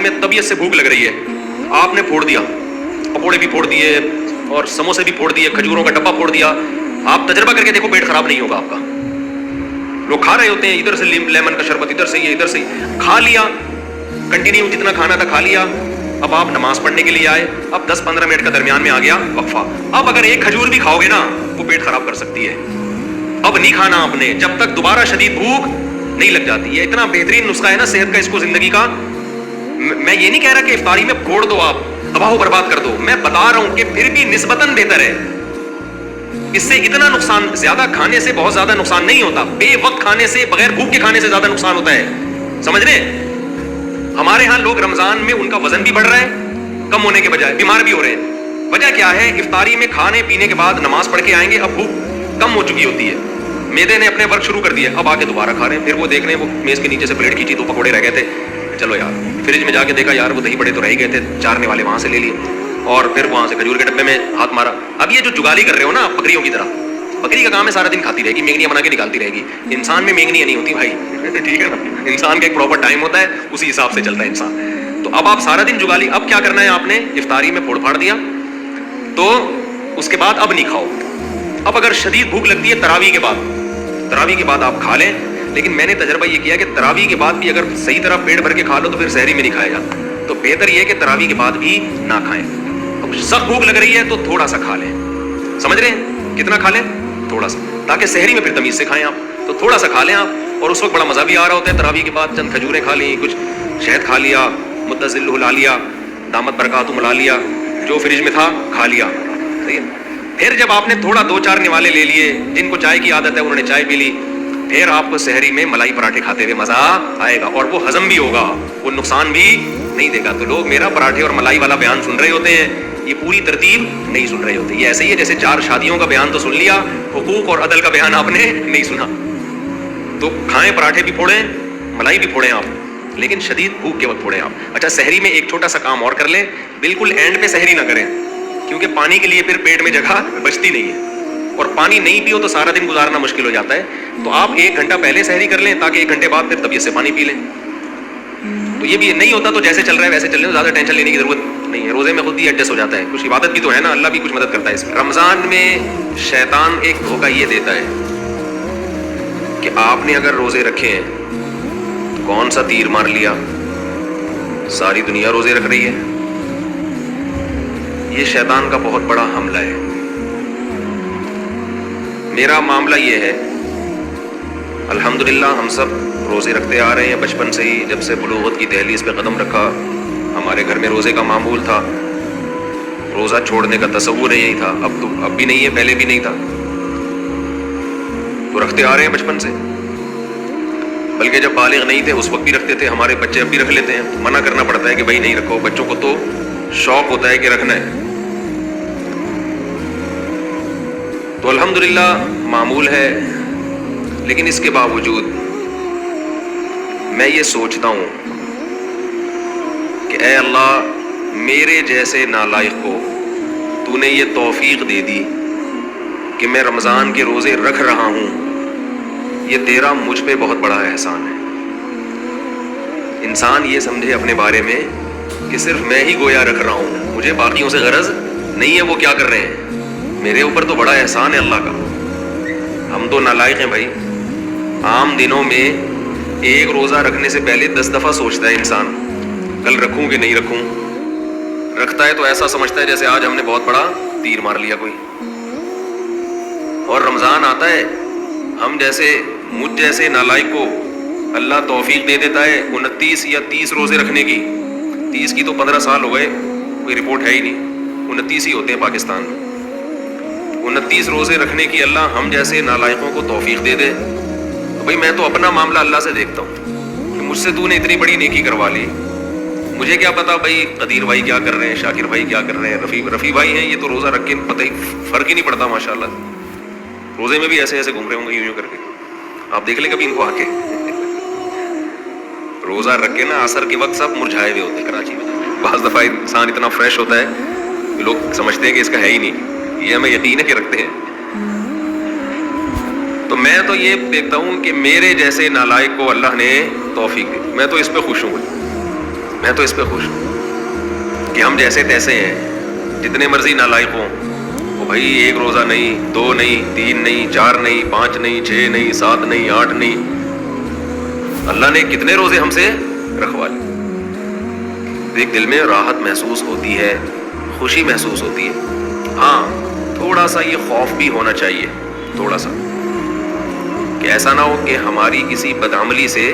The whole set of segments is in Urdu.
میں طبیعت سے بھوک لگ رہی ہے, آپ نے پھوڑ دیا, پکوڑے بھی پھوڑ دیے اور سموسے بھی پھوڑ دیے, کھجوروں کا ڈبہ پھوڑ دیا, آپ تجربہ کر کے دیکھو پیٹ خراب نہیں ہوگا آپ کا. لوگ کھا رہے ہوتے ہیں, ادھر سے لیمن کا شربت, ادھر سے یہ, ادھر سے کھا لیا, کنٹینیو جتنا کھانا تھا کھا لیا. اب آپ نماز پڑھنے کے لیے آئے, اب 10-15 منٹ کا درمیان میں آ گیا وقفہ. اب اگر ایک کھجور بھی کھاؤ گے نا وہ پیٹ خراب کر سکتی ہے. اب نہیں کھانا آپ نے جب تک دوبارہ شدید بھوک نہیں لگ جاتی ہے. اتنا بہترین نسخہ ہے نا صحت کا, اس کو زندگی کا. میں یہ نہیں کہہ رہا کہ افطاری میں پھوڑ دو, آپ تباہ و برباد کر دو, میں بتا رہا ہوں کہ پھر بھی نسبتاً بہتر ہے. اس سے اتنا نقصان, زیادہ کھانے سے بہت زیادہ نقصان نہیں ہوتا, بے وقت کھانے سے, بغیر بھوک کے کھانے سے زیادہ نقصان ہوتا ہے. سمجھ رہے ہیں؟ ہمارے ہاں لوگ رمضان میں ان کا وزن بھی بڑھ رہا ہے کم ہونے کے بجائے بیمار بھی ہو رہے ہیں. وجہ کیا ہے؟ افطاری میں کھانے پینے کے بعد نماز پڑھ کے آئیں گے, اب بھوک کم ہو چکی ہوتی ہے, میدے نے اپنے ورک شروع کر دیا, اب آ کے دوبارہ کھا رہے ہیں. پھر وہ دیکھ رہے ہیں, وہ میز کے نیچے سے پلیٹ کھینچی تو پکوڑے رہ گئے تھے, چلو یار فریج میں جا کے دیکھا, یار وہ دہی بڑے تو رہ گئے تھے, چارنے والے وہاں سے لے لیے, اور پھر وہاں سے کھجور کے ڈبے میں ہاتھ مارا. اب یہ جو جگالی کر رہے ہو نا بکریوں کی طرح, بکری کا کام ہے سارا دن کھاتی رہے گی, مینگنیاں بنا کے نکالتی رہے گی. انسان میں مینگنیاں نہیں ہوتی بھائی, ٹھیک ہے نا, انسان کا ایک پراپر ٹائم ہوتا ہے, اسی حساب سے چلتا ہے انسان. تو اب آپ سارا دن جگالی, اب کیا کرنا ہے آپ نے, افطاری میں پھوڑ پھاڑ دیا تو اس کے بعد اب نہیں کھاؤ. اب اگر شدید بھوک لگتی ہے تراویح کے بعد آپ کھا لیں, لیکن میں نے تجربہ یہ کیا کہ تراویح کے بعد بھی اگر صحیح طرح پیٹ بھر کے کھا لو تو پھر سحری میں نہیں کھایا جاتا. تو بہتر یہ ہے کہ تراویح کے بعد بھی نہ کھائیں. اب سخت بھوک لگ رہی ہے تو تھوڑا سا کھا لیں, سمجھ رہے ہیں, کتنا کھا لیں, تھوڑا سا, تاکہ سحری میں پھر تمیز سے کھائیں آپ. تو تھوڑا سا کھا لیں آپ, اور اس وقت بڑا مزہ بھی آ رہا ہوتا ہے. تراویح کے بعد چند کھجوریں کھا لیں, کچھ شہد کھا لیا, متزل لا لیا, دامت برکاتہ ملا لیا, جو فریج میں تھا کھا لیا, صحیح ہے. پھر جب آپ نے تھوڑا 2-4 نوالے لے لیے, جن کو چائے کی عادت ہے انہوں نے چائے پی لی, پھر آپ کو سحری میں ملائی پراٹھے کھاتے ہوئے مزہ آئے گا, اور وہ ہضم بھی ہوگا, وہ نقصان بھی نہیں دے گا. تو لوگ میرا پراٹھے اور ملائی والا بیان سن رہے ہوتے ہیں, یہ پوری ترتیب نہیں سن رہے ہوتے. یہ ایسے ہی ہے جیسے 4 شادیوں کا بیان تو سن لیا, حقوق اور عدل کا بیان آپ نے نہیں سنا. تو کھائیں, پراٹھے بھی پھوڑیں, ملائی بھی پھوڑیں آپ, لیکن شدید بھوک کے وقت پھوڑیں آپ. اچھا, سحری میں ایک چھوٹا سا کام اور کر لیں, بالکل اینڈ پہ سحری نہ کریں, کیونکہ پانی کے لیے پھر پیٹ میں جگہ بچتی نہیں ہے, اور پانی نہیں پیو تو سارا دن گزارنا مشکل ہو جاتا ہے. تو آپ 1 گھنٹہ پہلے سحری کر لیں, تاکہ 1 گھنٹے بعد پھر طبیعت سے پانی پی لیں. تو یہ بھی نہیں ہوتا تو جیسے چل رہا ہے ویسے چل رہے ہیں, زیادہ ٹینشن لینے کی ضرورت نہیں ہے. روزے میں خود ہی ایڈجسٹ ہو جاتا ہے, کچھ عبادت بھی تو ہے نا, اللہ بھی کچھ مدد کرتا ہے اس میں. رمضان میں شیطان ایک دھوکہ یہ دیتا ہے کہ آپ نے اگر روزے رکھے ہیں تو کون سا تیر مار لیا, ساری دنیا روزے رکھ رہی ہے. یہ شیطان کا بہت بڑا حملہ ہے. میرا معاملہ یہ ہے, الحمدللہ ہم سب روزے رکھتے آ رہے ہیں بچپن سے ہی. جب سے بلوغت کی دہلیز پہ قدم رکھا, ہمارے گھر میں روزے کا معمول تھا, روزہ چھوڑنے کا تصور ہی نہیں تھا. اب بھی نہیں ہے, پہلے بھی نہیں تھا, تو رکھتے آ رہے ہیں بچپن سے. بلکہ جب بالغ نہیں تھے اس وقت بھی رکھتے تھے, ہمارے بچے اب بھی رکھ لیتے ہیں. منع کرنا پڑتا ہے کہ بھائی نہیں رکھو, بچوں کو تو شوق ہوتا ہے کہ رکھنا ہے. تو الحمدللہ معمول ہے, لیکن اس کے باوجود میں یہ سوچتا ہوں کہ اے اللہ, میرے جیسے نالائق کو تو نے یہ توفیق دے دی کہ میں رمضان کے روزے رکھ رہا ہوں. یہ تیرا مجھ پہ بہت بڑا احسان ہے. انسان یہ سمجھے اپنے بارے میں کہ صرف میں ہی گویا رکھ رہا ہوں, مجھے باقیوں سے غرض نہیں ہے وہ کیا کر رہے ہیں. میرے اوپر تو بڑا احسان ہے اللہ کا. ہم تو نالائق ہیں بھائی. عام دنوں میں ایک روزہ رکھنے سے پہلے 10 دفعہ سوچتا ہے انسان, کل رکھوں کہ نہیں رکھوں. رکھتا ہے تو ایسا سمجھتا ہے جیسے آج ہم نے بہت بڑا تیر مار لیا کوئی. اور رمضان آتا ہے, ہم جیسے مجھ جیسے نالائق کو اللہ توفیق دے دیتا ہے 29 یا 30 روزے رکھنے کی. 30 کی تو 15 سال ہو گئے, کوئی رپورٹ ہے ہی نہیں, 29 ہی ہوتے ہیں پاکستان میں. 29 روزے رکھنے کی اللہ ہم جیسے نالائقوں کو توفیق دے دے. تو بھائی میں تو اپنا معاملہ اللہ سے دیکھتا ہوں کہ مجھ سے تو نے اتنی بڑی نیکی کروا لی. مجھے کیا پتا بھائی قدیر بھائی کیا کر رہے ہیں, شاکر بھائی کیا کر رہے ہیں, رفیع بھائی ہیں, یہ تو روزہ رکھ کے پتہ ہی فرق ہی نہیں پڑتا ماشاءاللہ. روزے میں بھی ایسے ایسے گھوم رہے ہوں گے یوں کر کے. آپ دیکھ لیں کبھی ان کو آ کے. روزہ رکھ کے نا عصر کے وقت سب مرجھائے ہوئے ہوتے ہیں کراچی میں. بعض دفعہ انسان اتنا فریش ہوتا ہے کہ لوگ سمجھتے ہیں کہ اس کا ہے ہی نہیں. یہ ہمیں یقین ہے کہ رکھتے ہیں. تو میں تو یہ دیکھتا ہوں کہ میرے جیسے نالائق کو اللہ نے توفیق دی, میں تو اس پہ خوش ہوں. میں تو اس پہ خوش ہوں کہ ہم جیسے تیسے ہیں، جتنے مرضی نالائق ہوں، وہ بھائی ایک روزہ نہیں، 2 نہیں، 3 نہیں، 4 نہیں، 5 نہیں، 6 نہیں، 7 نہیں، 8 نہیں، اللہ نے کتنے روزے ہم سے رکھوا لیے. ایک دل میں راحت محسوس ہوتی ہے، خوشی محسوس ہوتی ہے. ہاں تھوڑا سا یہ خوف بھی ہونا چاہیے، تھوڑا سا، کہ ایسا نہ ہو کہ ہماری کسی بدعملی سے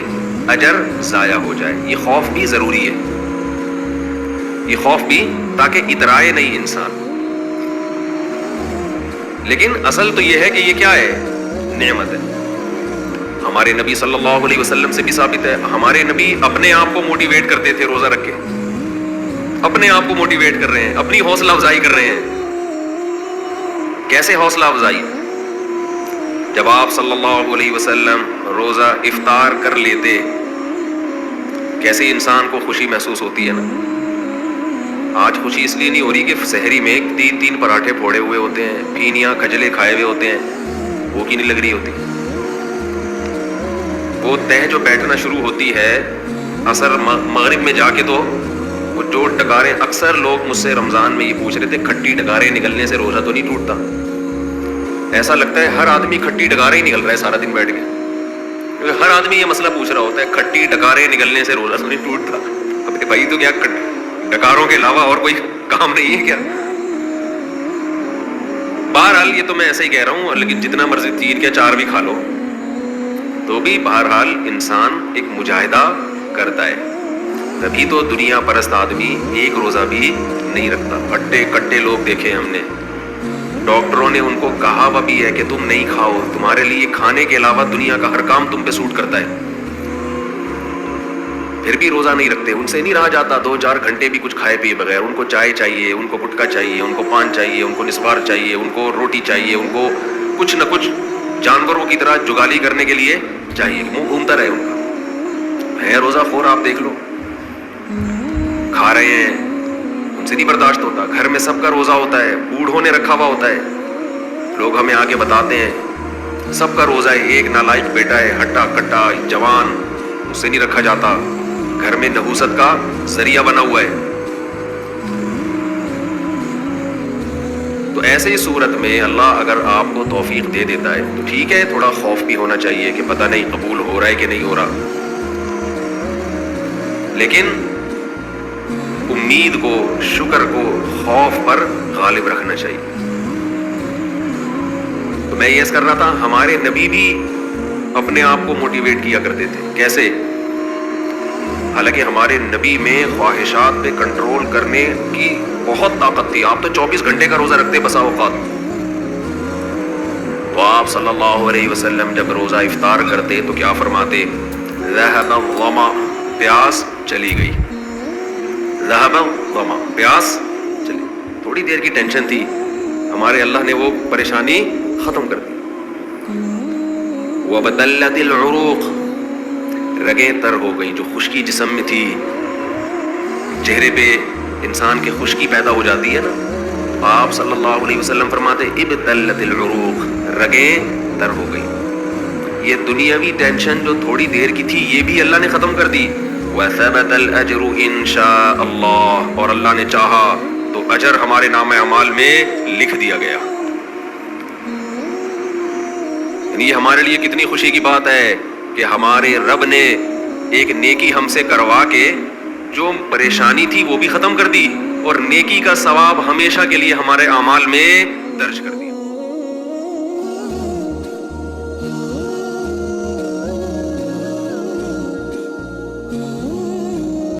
اجر ضائع ہو جائے. یہ خوف بھی ضروری ہے، یہ خوف بھی، تاکہ اترائے نہیں انسان. لیکن اصل تو یہ ہے کہ یہ کیا ہے؟ نعمت ہے. ہمارے نبی صلی اللہ علیہ وسلم سے بھی ثابت ہے، ہمارے نبی اپنے آپ کو موٹیویٹ کرتے تھے روزہ رکھ کے، اپنے آپ کو موٹیویٹ کر رہے ہیں، اپنی حوصلہ افزائی کر رہے ہیں. کیسے حوصلہ افزائی؟ جب آپ صلی اللہ علیہ وسلم روزہ افطار کر لیتے، کیسے انسان کو خوشی محسوس ہوتی ہے نا. آج خوشی اس لیے نہیں ہو رہی کہ سحری میں 3 پراٹھے پھوڑے ہوئے ہوتے ہیں، پھینیاں کھجلے کھائے ہوئے ہوتے ہیں، وہ کی نہیں لگ رہی ہوتی. وہ تہ جو بیٹھنا شروع ہوتی ہے عصر مغرب میں جا کے، تو وہ جو ڈگاریں، اکثر لوگ مجھ سے رمضان میں یہ پوچھ رہے تھے کھٹی ڈگاریں نکلنے سے روزہ تو نہیں ٹوٹتا؟ ایسا لگتا ہے ہر آدمی کھٹی ڈگاریں ہی نکل رہا ہے سارا دن بیٹھ کے، کیونکہ ہر آدمی یہ مسئلہ پوچھ رہا ہوتا ہے کھٹی ڈگاریں نکلنے سے روزہ تو نہیں ٹوٹتا. اب بھائی تو کیا ڈکاروں کے علاوہ اور کوئی کام نہیں ہے کیا؟ بہرحال یہ تو میں ایسے ہی کہہ رہا ہوں، لیکن جتنا مرضی 3 یا 4 بھی کھا لو تو بھی بہرحال انسان ایک مجاہدہ کرتا ہے. تبھی تو دنیا پرست آدمی ایک روزہ بھی نہیں رکھتا. ہٹے کٹے لوگ دیکھے ہم نے، ڈاکٹروں نے ان کو کہا ہوا بھی ہے کہ تم نہیں کھاؤ، تمہارے لیے کھانے کے علاوہ دنیا کا ہر کام تم پہ سوٹ کرتا ہے، پھر بھی روزہ نہیں رکھتے. ان سے نہیں رہا جاتا 2-4 گھنٹے بھی کچھ کھائے پیے بغیر. ان کو چائے چاہیے، ان کو گٹکا چاہیے، ان کو پان چاہیے، ان کو نسوار چاہیے، ان کو روٹی چاہیے، ان کو کچھ نہ کچھ جانوروں کی طرح جگالی کرنے کے لیے چاہیے، منہ گھومتا رہے ان کا. ہے روزہ خور، آپ دیکھ لو، کھا رہے ہیں، ان سے نہیں برداشت ہوتا. گھر میں سب کا روزہ ہوتا ہے، بوڑھوں نے رکھا ہوا ہوتا ہے. لوگ ہمیں آگے بتاتے ہیں سب کا روزہ ہے، ایک نالائق بیٹا ہے، ہٹا کٹا جوان، اس سے نہیں رکھا جاتا، گھر میں نحوست کا ذریعہ بنا ہوا ہے. تو ایسے ہی صورت میں اللہ اگر آپ کو توفیق دے دیتا ہے تو ٹھیک ہے، تھوڑا خوف بھی ہونا چاہیے کہ پتہ نہیں قبول ہو رہا ہے کہ نہیں ہو رہا، لیکن امید کو، شکر کو خوف پر غالب رکھنا چاہیے. تو میں یہ کر رہا تھا، ہمارے نبی بھی اپنے آپ کو موٹیویٹ کیا کرتے تھے. کیسے؟ حالانکہ ہمارے نبی میں خواہشات پہ کنٹرول کرنے کی بہت طاقت تھی. آپ تو 24 گھنٹے کا روزہ رکھتے بسا اوقات. تو آپ صلی اللہ علیہ وسلم جب روزہ افطار کرتے تو کیا فرماتے؟ ذهب الظما، پیاس چلی گئی. ذهب الظما، پیاس چلی. تھوڑی دیر کی ٹینشن تھی، ہمارے اللہ نے وہ پریشانی ختم کر دی. وبدلت العروق، رگیں تر ہو گئیں. جو خشکی جسم میں تھی، چہرے پہ انسان کی خشکی پیدا ہو جاتی ہے نا، آپ صلی اللہ علیہ وسلم فرماتے ابتلت العروق، رگیں تر ہو گئیں. یہ دنیاوی ٹینشن جو تھوڑی دیر کی تھی یہ بھی اللہ نے ختم کر دی. وثبت الاجر ان شاء اللہ، اور اللہ نے چاہا تو اجر ہمارے نام اعمال میں لکھ دیا گیا. یعنی یہ ہمارے لیے کتنی خوشی کی بات ہے کہ ہمارے رب نے ایک نیکی ہم سے کروا کے جو پریشانی تھی وہ بھی ختم کر دی، اور نیکی کا ثواب ہمیشہ کے لیے ہمارے اعمال میں درج کر دیا.